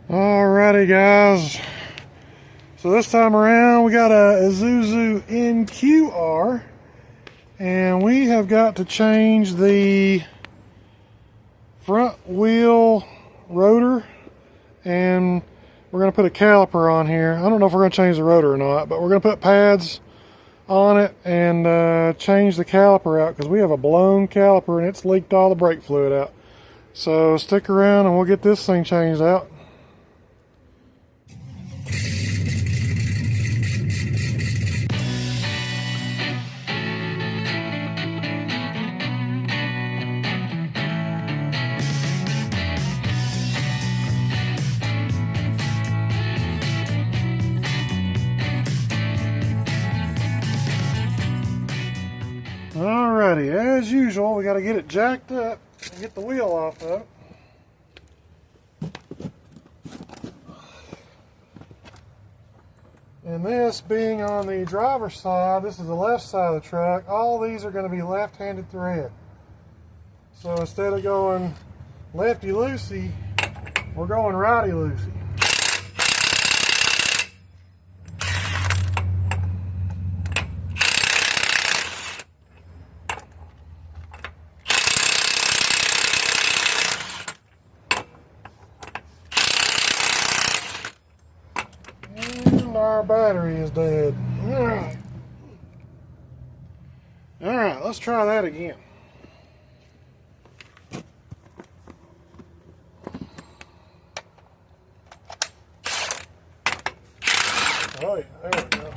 Alrighty guys, so this time around we got a Isuzu NQR and we have got to change the front wheel rotor, and we're going to put a caliper on here. I don't know if we're going to change the rotor or not, but we're going to put pads on it and change the caliper out because we have a blown caliper and it's leaked all the brake fluid out. So stick around and we'll get this thing changed out. Alrighty, as usual, we got to get it jacked up and get the wheel off of it. And this being on the driver's side, this is the left side of the truck, all these are going to be left-handed thread. So instead of going lefty-loosey, we're going righty-loosey. Our battery is dead. Alright, let's try that again. Oh yeah, there we go.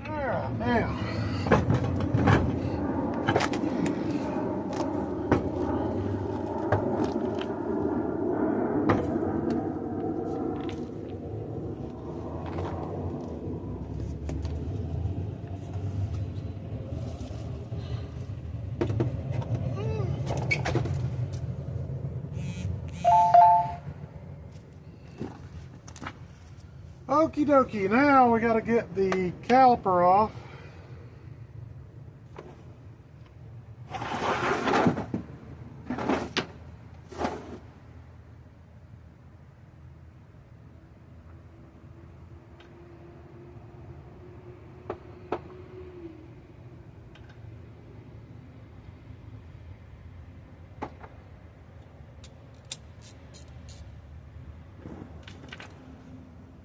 Alright, now. Okie dokie, now we got to get the caliper off.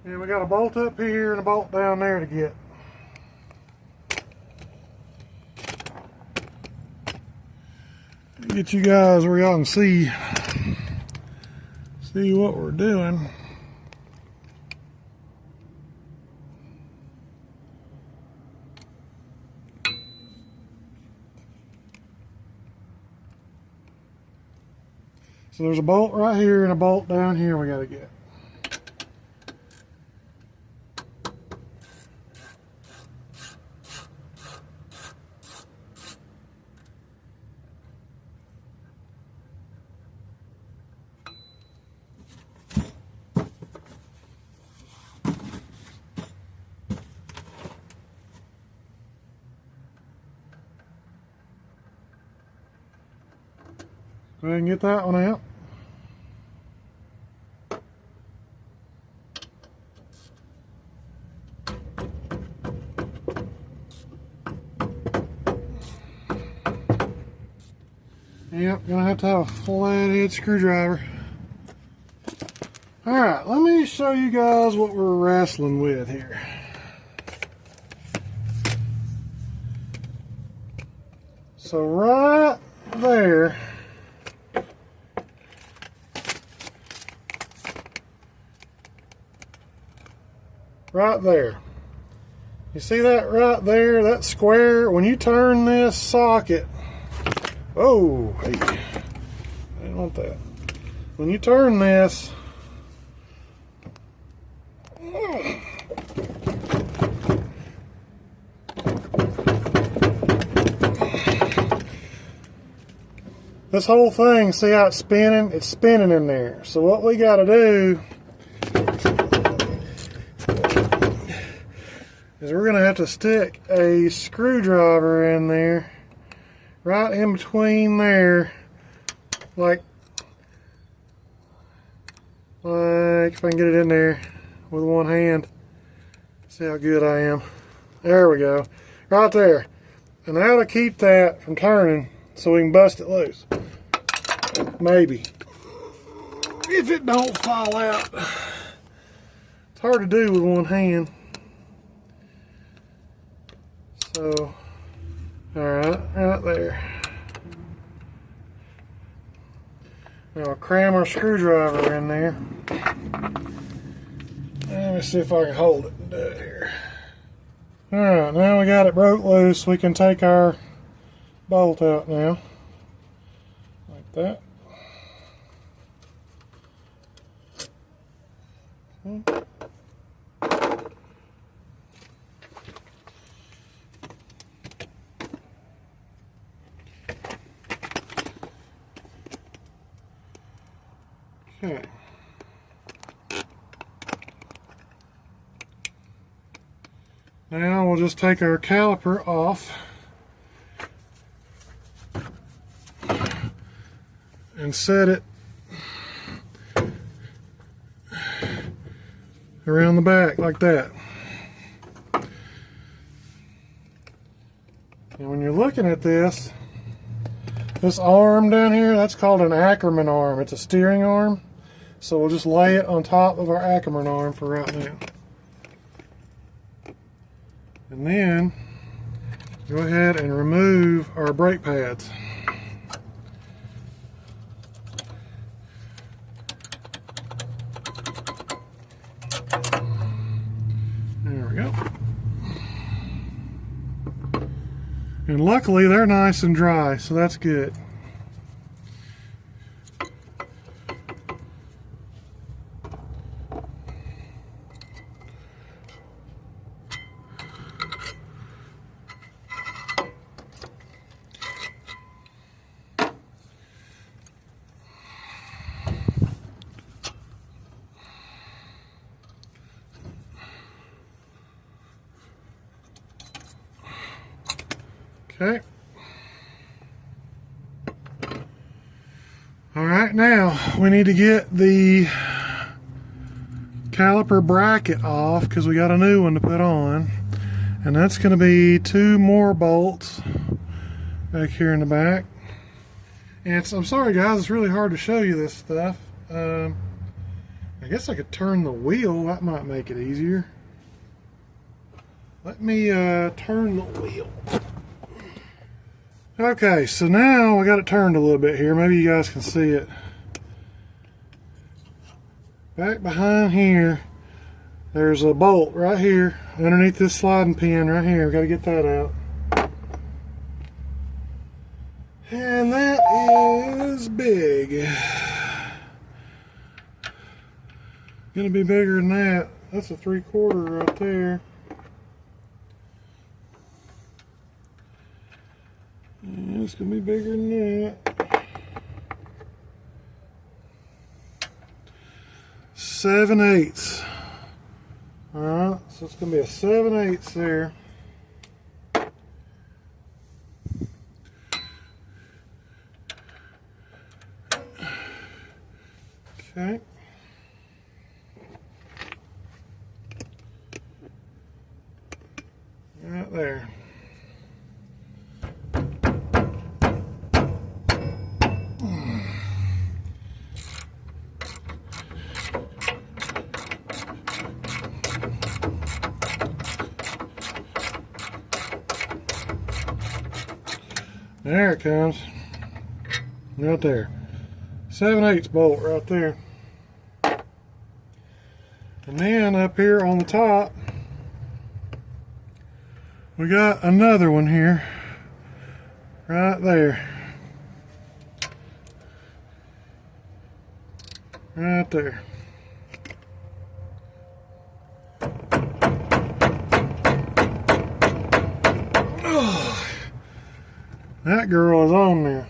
And we got a bolt up here and a bolt down there to get. Get you guys where y'all can see what we're doing. So there's a bolt right here and a bolt down here we got to get. Go ahead and get that one out. Yep, gonna have to have a flathead screwdriver. Alright, let me show you guys what we're wrestling with here. So right there, you see that right there, that square? When you turn this socket, oh, hey, I didn't want that. When you turn this, this whole thing, see how it's spinning? It's spinning in there. So what we got to do is we're going to have to stick a screwdriver in there, right in between there, like if I can get it in there with one hand. See how good I am. There we go. Right there. And now to keep that from turning so we can bust it loose. Maybe. If it don't fall out. It's hard to do with one hand. So, alright, right there. Now I'll cram our screwdriver in there. Let me see if I can hold it and do it here. Alright, now we got it broke loose. We can take our bolt out now. Like that. Okay. Now we'll just take our caliper off and set it around the back like that. And when you're looking at this arm down here, that's called an Ackerman arm. It's a steering arm. So we'll just lay it on top of our Ackerman arm for right now. And then go ahead and remove our brake pads. There we go. And luckily they're nice and dry, so that's good. Okay. Alright, now we need to get the caliper bracket off because we got a new one to put on. And that's going to be 2 more bolts back here in the back. And I'm sorry guys, it's really hard to show you this stuff. I guess I could turn the wheel, that might make it easier. Let me turn the wheel. Okay, so now I got it turned a little bit here. Maybe you guys can see it. Back behind here, there's a bolt right here underneath this sliding pin right here. We got to get that out. And that is big. Gonna be bigger than that. That's a 3/4 right there. And it's gonna be bigger than that. 7/8. Alright, so it's gonna be a 7/8 there. Okay. Right there. There it comes. Right there. 7/8 bolt right there. And then up here on the top, we got another one here. Right there. Right there. That girl is on there.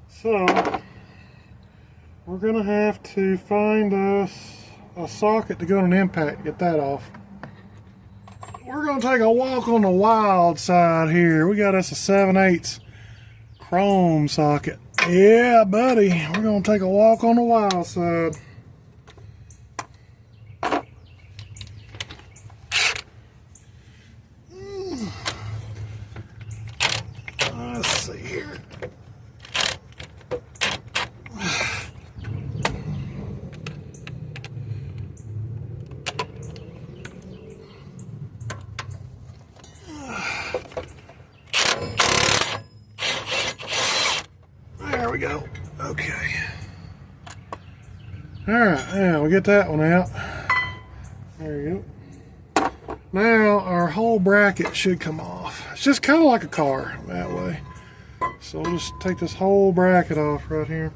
So we're gonna have to find us a socket to go on an impact to get that off. we're gonna take a walk on the wild side here. We got us a 7/8 chrome socket. Yeah, buddy, we're gonna take a walk on the wild side. Let's see here. There we go. Okay. All right, now we get that one out. There you go. Now our whole bracket should come off. It's just kind of like a car that way. So we'll just take this whole bracket off right here.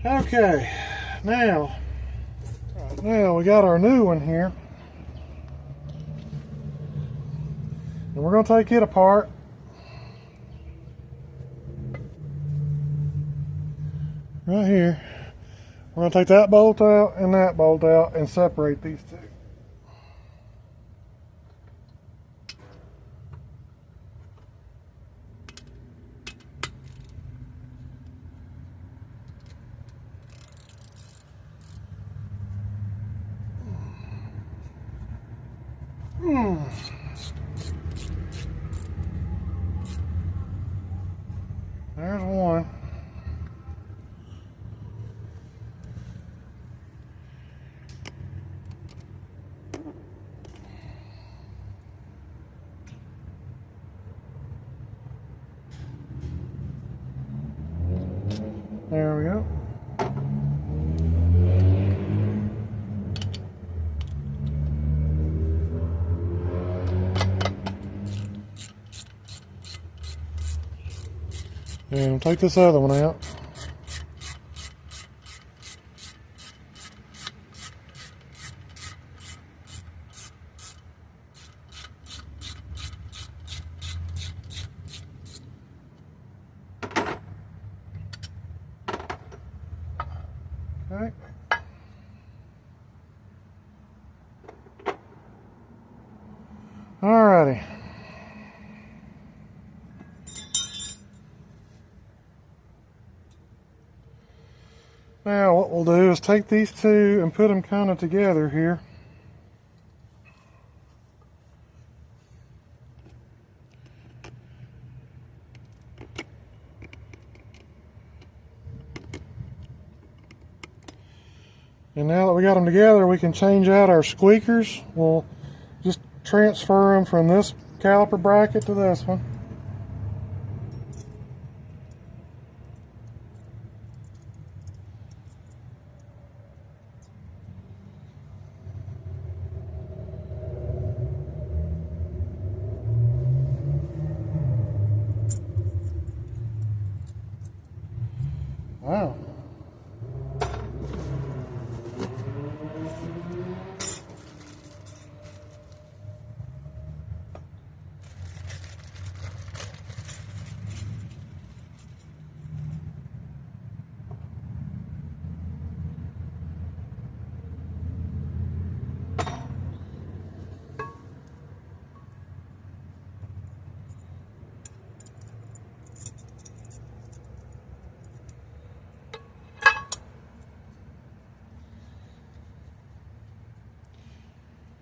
Okay, now we got our new one here. And we're going to take it apart. Right here. We're going to take that bolt out and separate these two. There's one. There we go. And we'll take this other one out. Okay. Alrighty. Now what we'll do is take these two and put them kind of together here. And now that we got them together, we can change out our squeakers. We'll just transfer them from this caliper bracket to this one. Wow.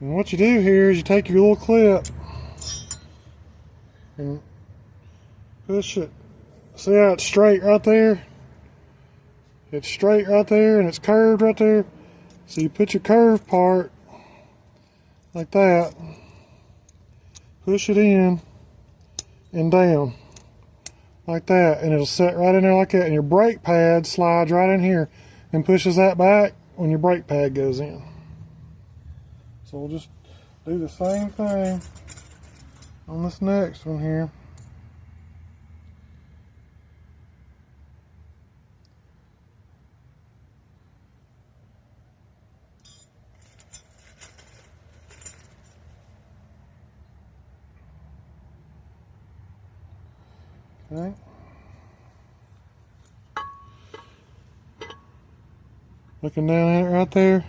And what you do here is you take your little clip and push it. See how it's straight right there? It's straight right there and it's curved right there. So you put your curved part like that, push it in and down like that, and it'll set right in there like that. And your brake pad slides right in here and pushes that back when your brake pad goes in. So we'll just do the same thing on this next one here. Okay. Looking down at it right there.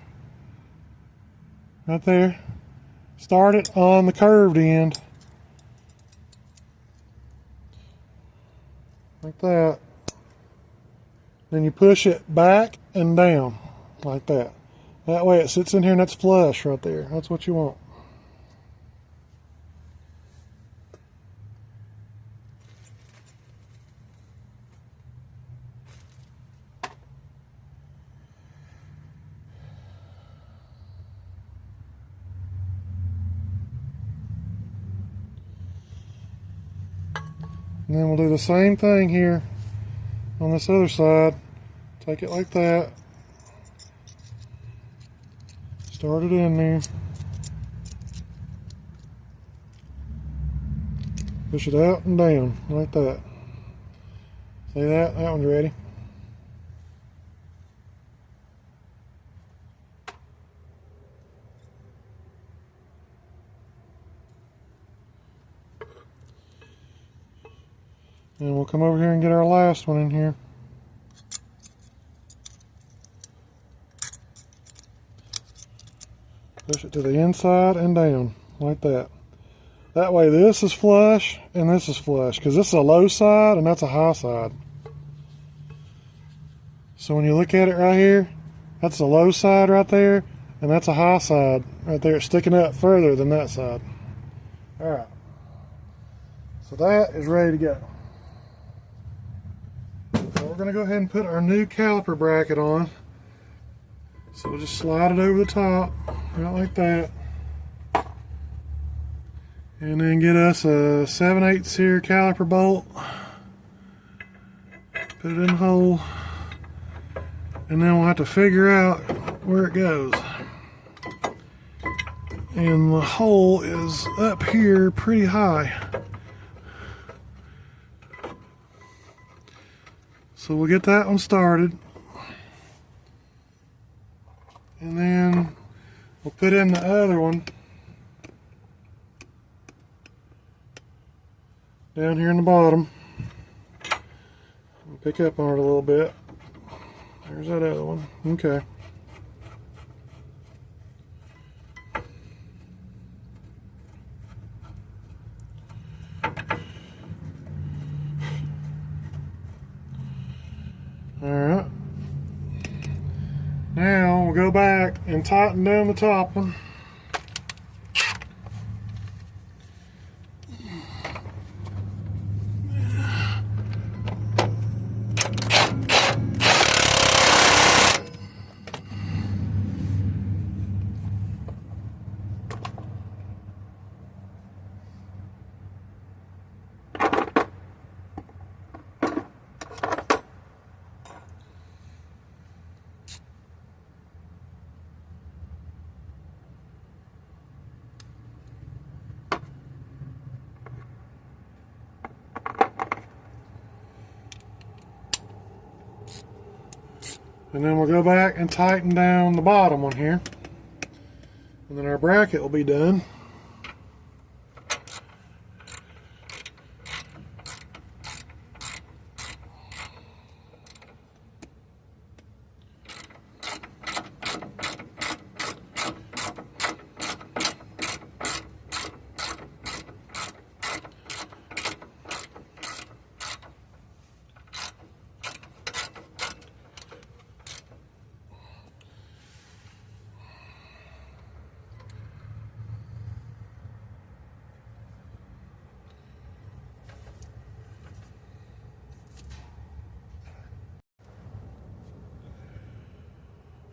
right there. Start it on the curved end, like that. Then you push it back and down, like that. That way it sits in here and that's flush right there. That's what you want. And then we'll do the same thing here on this other side. Take it like that. Start it in there. Push it out and down like that. See that? That one's ready. And we'll come over here and get our last one in here. Push it to the inside and down, like that. That way this is flush and this is flush, because this is a low side and that's a high side. So when you look at it right here, that's a low side right there, and that's a high side right there. It's sticking up further than that side. Alright. So that is ready to go. So we're going to go ahead and put our new caliper bracket on. So we'll just slide it over the top, right like that. And then get us a 7/8 here caliper bolt. Put it in the hole. And then we'll have to figure out where it goes. And the hole is up here pretty high. So we'll get that one started. And then we'll put in the other one down here in the bottom. I'll pick up on it a little bit. There's that other one. Okay. Alright. Now we'll go back and tighten down the top one. And then we'll go back and tighten down the bottom one here. And then our bracket will be done.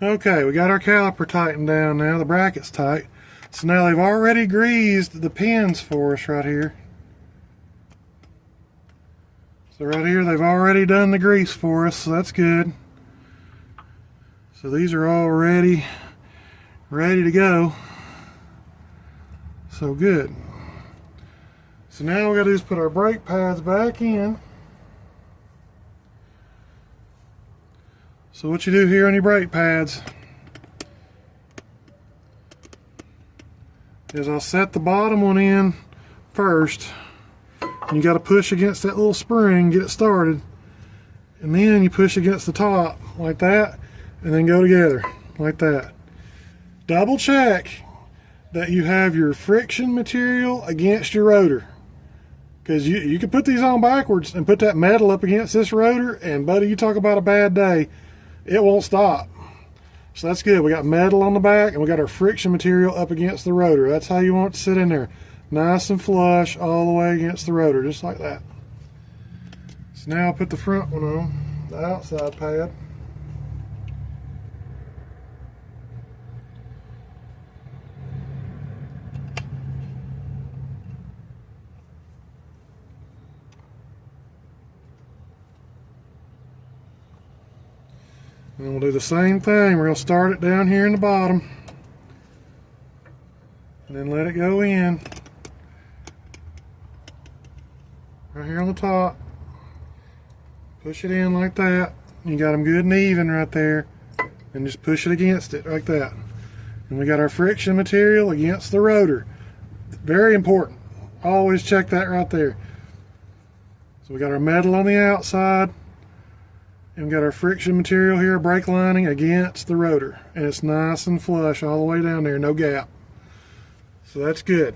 Okay, we got our caliper tightened down now. The bracket's tight. So now they've already greased the pins for us right here. So right here they've already done the grease for us, so that's good. So these are all ready to go. So good. So now all we gotta do is put our brake pads back in. So what you do here on your brake pads is I'll set the bottom one in first. And you got to push against that little spring, get it started. And then you push against the top like that, and then go together like that. Double check that you have your friction material against your rotor. Because you can put these on backwards and put that metal up against this rotor, and buddy, you talk about a bad day, it won't stop. So that's good. We got metal on the back, and we got our friction material up against the rotor. That's how you want it to sit in there. Nice and flush all the way against the rotor, just like that. So now I'll put the front one on, the outside pad. And we'll do the same thing. We're going to start it down here in the bottom. And then let it go in. Right here on the top. Push it in like that. You got them good and even right there. And just push it against it like that. And we got our friction material against the rotor. Very important. Always check that right there. So we got our metal on the outside. And we got our friction material here, brake lining against the rotor. And it's nice and flush all the way down there, no gap. So that's good.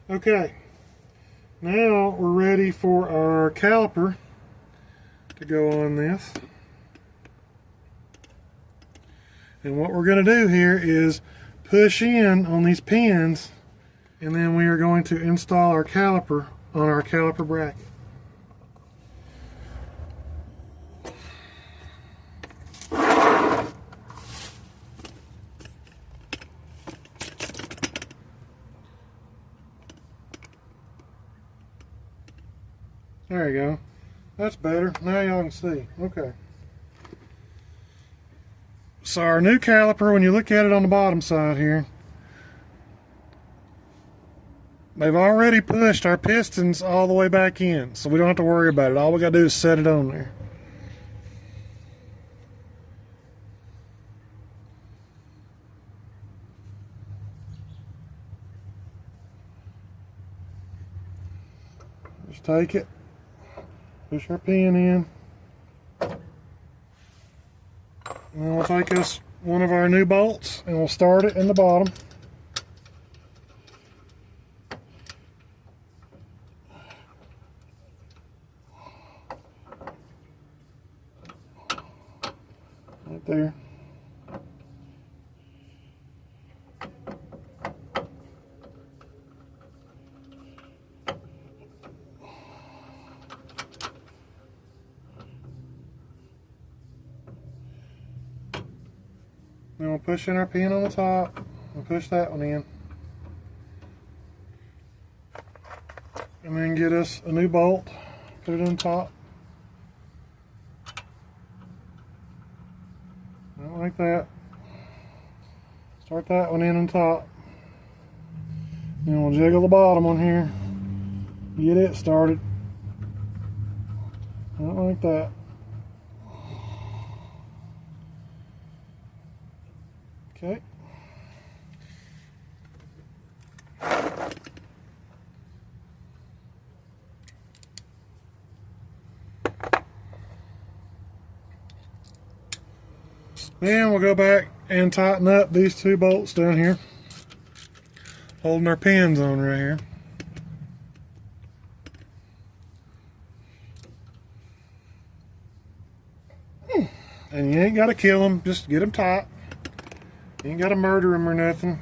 Okay, now we're ready for our caliper to go on this. And what we're going to do here is push in on these pins, and then we are going to install our caliper on our caliper bracket. There you go. That's better. Now y'all can see. Okay. So our new caliper, when you look at it on the bottom side here, they've already pushed our pistons all the way back in, so we don't have to worry about it. All we got to do is set it on there. Just take it. Push our pin in, and then we'll take us one of our new bolts and we'll start it in the bottom. Right there. Then we'll push in our pin on the top and push that one in. And then get us a new bolt, put it on top. Like that. Start that one in on top. Then we'll jiggle the bottom one here. Get it started. Like that. Okay. Then we'll go back and tighten up these two bolts down here, holding our pins on right here. And you ain't got to kill them, just get them tight. You ain't got to murder them or nothing,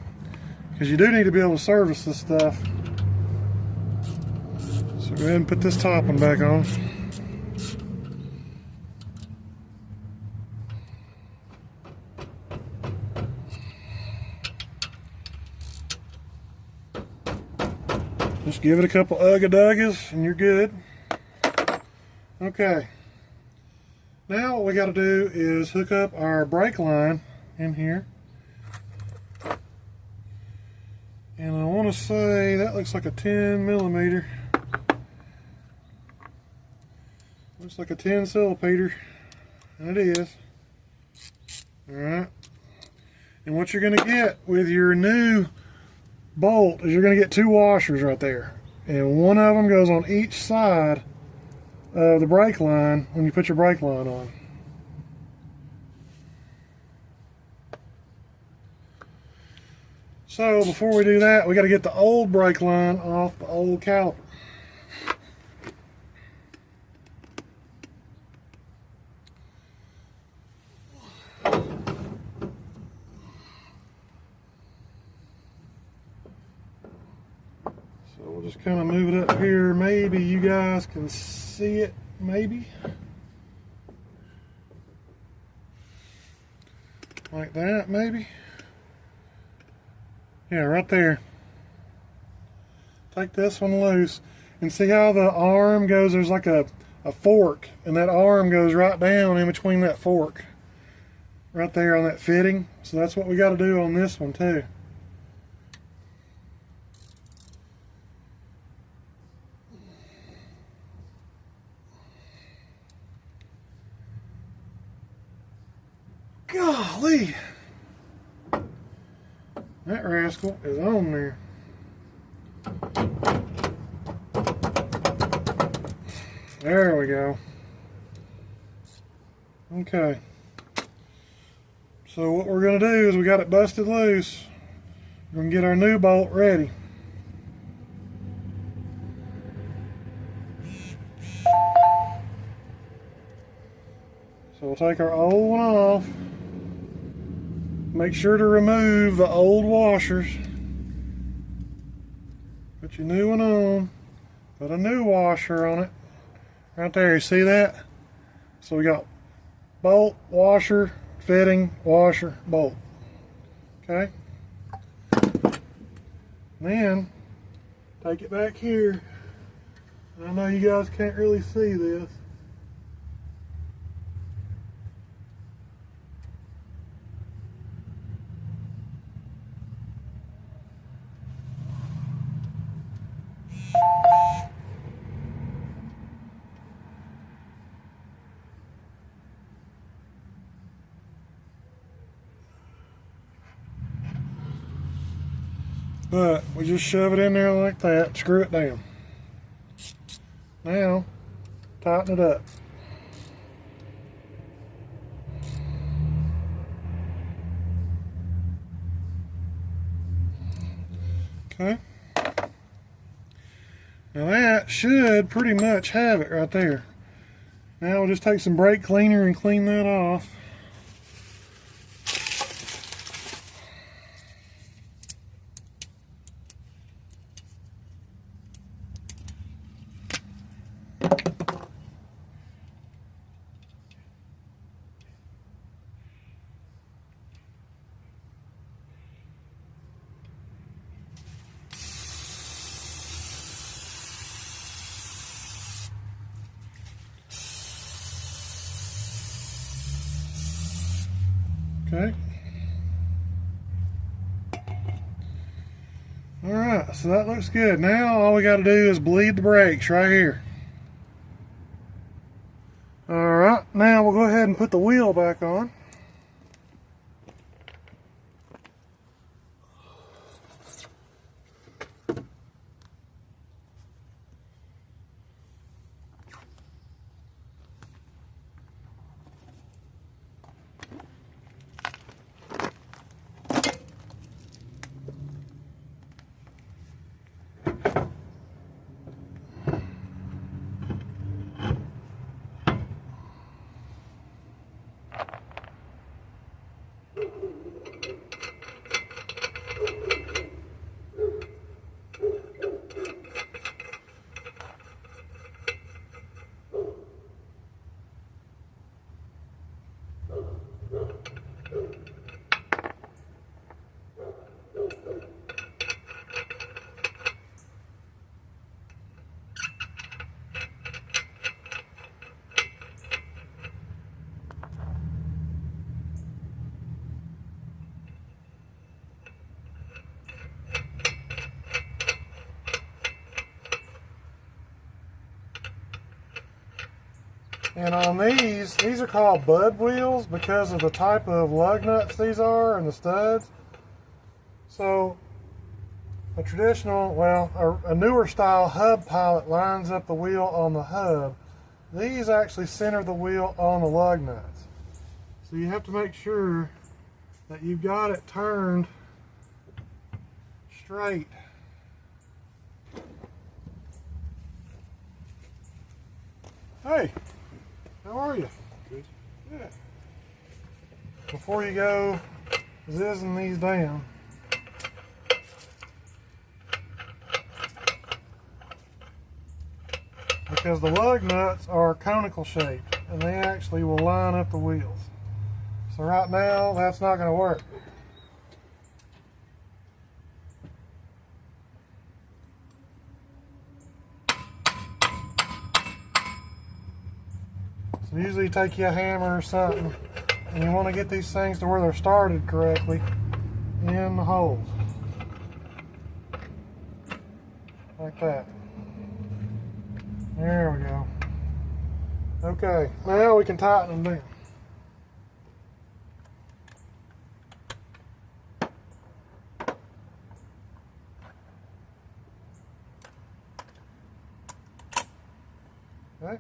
because you do need to be able to service this stuff. So go ahead and put this top one back on. Just give it a couple ugga-duggas and you're good. Okay. Now what we got to do is hook up our brake line in here. And I want to say that looks like a 10mm. Looks like a 10 millimeter. And it is. Alright. And what you're going to get with your new bolt is you're going to get two washers right there. And one of them goes on each side of the brake line when you put your brake line on. So before we do that, we got to get the old brake line off the old caliper. So we'll just kind of move it up here. Maybe you guys can see it, maybe. Like that, maybe. Yeah, right there. Take this one loose and see how the arm goes. There's like a fork, and that arm goes right down in between that fork. Right there on that fitting. So that's what we got to do on this one too. Golly! That rascal is on there. There we go. Okay. So what we're going to do is we got it busted loose. We're going to get our new bolt ready. So we'll take our old one off. Make sure to remove the old washers. Put your new one on. Put a new washer on it. Right there, you see that? So we got bolt, washer, fitting, washer, bolt. Okay? Then, take it back here. I know you guys can't really see this. But we just shove it in there like that, screw it down. Now, tighten it up. Okay. Now that should pretty much have it right there. Now we'll just take some brake cleaner and clean that off. Okay. Alright, so that looks good. Now all we got to do is bleed the brakes right here. Alright, now we'll go ahead and put the wheel back on. And on these are called bud wheels because of the type of lug nuts these are and the studs. So a traditional, well, a newer style hub pilot lines up the wheel on the hub. These actually center the wheel on the lug nuts. So you have to make sure that you've got it turned straight. Hey, how are you? Good. Good. Before you go zizzing these down, because the lug nuts are conical shaped and they actually will line up the wheels. So right now that's not going to work. So usually you take you a hammer or something and you want to get these things to where they're started correctly in the holes. Like that. There we go. Okay, now we can tighten them down. Okay.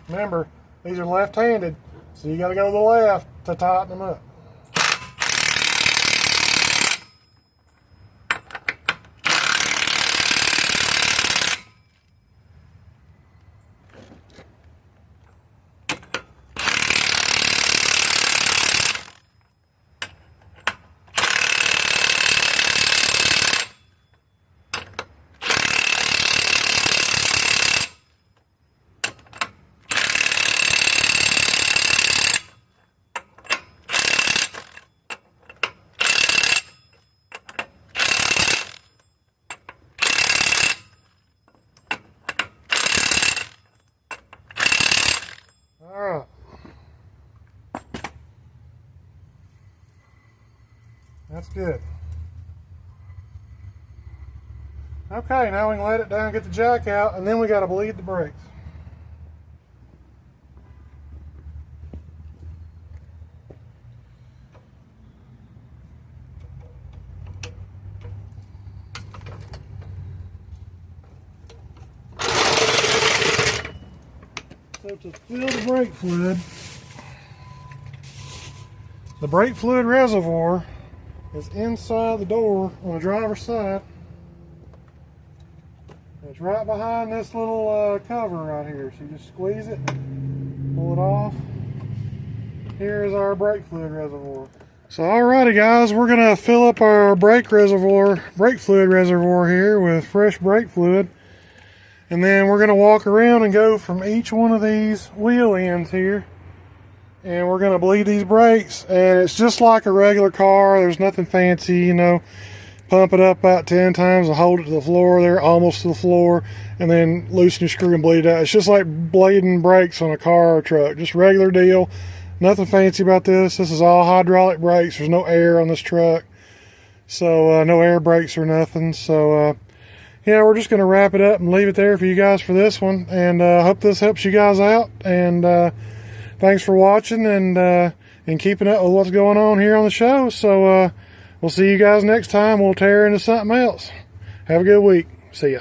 Remember, these are left-handed, so you got to go to the left to tighten them up. Alright. That's good. Okay, now we can let it down, get the jack out, and then we got to bleed the brakes. So to fill the brake fluid reservoir is inside the door on the driver's side. It's right behind this little cover right here. So you just squeeze it, pull it off. Here is our brake fluid reservoir. So alrighty guys, we're gonna fill up our brake fluid reservoir here with fresh brake fluid. And then we're going to walk around and go from each one of these wheel ends here. And we're going to bleed these brakes. And it's just like a regular car. There's nothing fancy, you know. Pump it up about 10 times and hold it to the floor there, almost to the floor. And then loosen your screw and bleed it out. It's just like bleeding brakes on a car or truck. Just regular deal. Nothing fancy about this. This is all hydraulic brakes. There's no air on this truck. So no air brakes or nothing. So yeah, we're just going to wrap it up and leave it there for you guys for this one. And hope this helps you guys out. And thanks for watching and keeping up with what's going on here on the show. So we'll see you guys next time. We'll tear into something else. Have a good week. See ya.